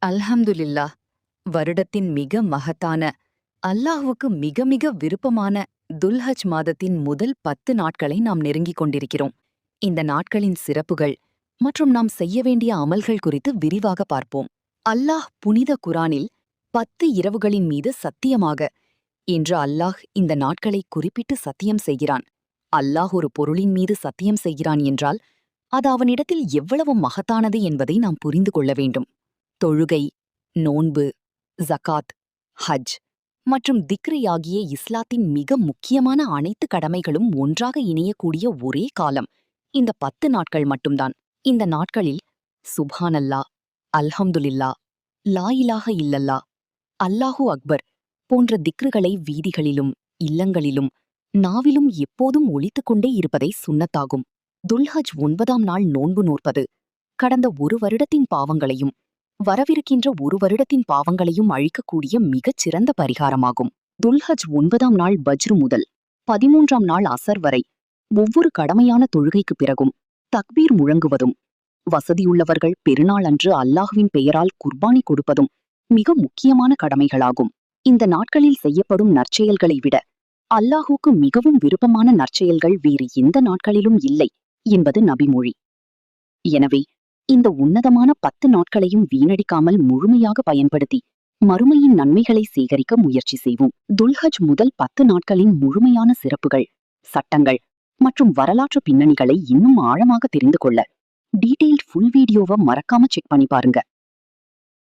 அல்ஹம்துலில்லாஹ். வருடத்தின் மிக மகத்தான, அல்லாஹ்வுக்கு மிக மிக விருப்பமான துல்ஹஜ் மாதத்தின் முதல் 10 நாட்களை நாம் நெருங்கிக் கொண்டிருக்கிறோம். இந்த நாட்களின் சிறப்புகள் மற்றும் நாம் செய்ய வேண்டிய அமல்கள் குறித்து விரிவாக பார்ப்போம். அல்லாஹ் புனித குரானில் 10 இரவுகளின் மீது சத்தியமாக என்று அல்லாஹ் இந்த நாட்களை குறிப்பிட்டு சத்தியம் செய்கிறான். அல்லாஹ் ஒரு பொருளின் மீது சத்தியம் செய்கிறான் என்றால் அது அவனிடத்தில் எவ்வளவு மகத்தானது என்பதை நாம் புரிந்து கொள்ள வேண்டும். தொழுகை, நோன்பு, ஜகாத், ஹஜ் மற்றும் திக்ரு ஆகிய இஸ்லாத்தின் மிக முக்கியமான அனைத்து கடமைகளும் ஒன்றாக இணையக்கூடிய ஒரே காலம் இந்த 10 நாட்கள் மட்டும்தான். இந்த நாட்களில் சுப்ஹானல்லா, அல்ஹம்துலில்லா, லா இலாஹ இல்லல்லா, அல்லாஹு அக்பர் போன்ற திக்ருகளை வீதிகளிலும் இல்லங்களிலும் நாவிலும் எப்போதும் ஒலித்துக் கொண்டே இருப்பதை சுன்னத்தாகும். துல்ஹஜ் 9ஆம் நாள் நோன்பு நோற்பது கடந்த ஒரு வருடத்தின் பாவங்களையும் வரவிருக்கின்ற ஒரு வருடத்தின் பாவங்களையும் அழிக்கக்கூடிய மிகச் சிறந்த பரிகாரமாகும். துல்ஹஜ் 9ஆம் நாள் பஜ்ரு முதல் 13ஆம் நாள் அசர் வரை ஒவ்வொரு கடமையான தொழுகைக்கு பிறகும் தக்பீர் முழங்குவதும், வசதியுள்ளவர்கள் பெருநாள் அன்று அல்லாஹ்வின் பெயரால் குர்பானி கொடுப்பதும் மிக முக்கியமான கடமைகளாகும். இந்த நாட்களில் செய்யப்படும் நற்செயல்களை விட அல்லாஹுக்கு மிகவும் விருப்பமான நற்செயல்கள் வேறு எந்த நாட்களிலும் இல்லை என்பது நபிமொழி. எனவே இந்த உன்னதமான 10 நாட்களையும் வீணடிக்காமல் முழுமையாக பயன்படுத்தி மறுமையின் நன்மைகளை சேகரிக்க முயற்சி செய்வோம். துல்ஹஜ் முதல் 10 நாட்களின் முழுமையான சிறப்புகள், சட்டங்கள் மற்றும் வரலாற்று பின்னணிகளை இன்னும் ஆழமாக தெரிந்து கொள்ள டீடெயில்ட் ஃபுல் வீடியோவை மறக்காம செக் பண்ணி பாருங்க.